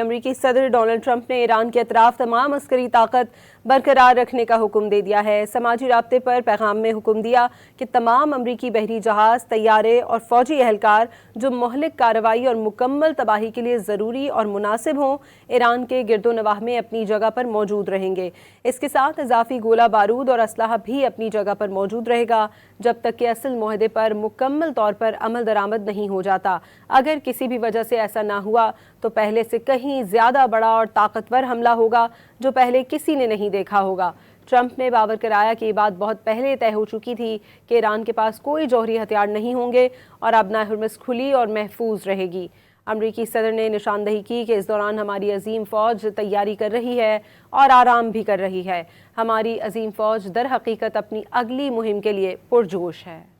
امریکی صدر Donald Trump نے ایران کے اطراف تمام عسکری طاقت برقرار رکھنے کا حکم دے دیا ہے۔ سماجی رابطے پر پیغام میں حکم دیا کہ تمام امریکی بحری جہاز، طیارے اور فوجی اہلکار جو مہلک کارروائی اور مکمل تباہی کے لیے ضروری اور مناسب ہوں، ایران کے گرد و نواح میں اپنی جگہ پر موجود رہیں گے۔ اس کے ساتھ اضافی گولہ بارود اور اسلحہ بھی اپنی جگہ پر موجود رہے گا جب تک کہ اصل معاہدے پر مکمل طور پر عمل درآمد نہیں ہو جاتا۔ اگر کسی بھی وجہ سے ایسا نہ ہوا تو پہلے سے کہیں زیادہ بڑا اور طاقتور حملہ ہوگا جو پہلے کسی نے نہیں دیکھا ہوگا۔ ٹرمپ نے باور کرایا کہ یہ بات بہت پہلے طے ہو چکی تھی کہ ایران کے پاس کوئی جوہری ہتھیار نہیں ہوں گے اور اب ہرمز کھلی اور محفوظ رہے گی۔ امریکی صدر نے نشاندہی کی کہ اس دوران ہماری عظیم فوج تیاری کر رہی ہے اور آرام بھی کر رہی ہے۔ ہماری عظیم فوج در حقیقت اپنی اگلی مہم کے لیے پرجوش ہے۔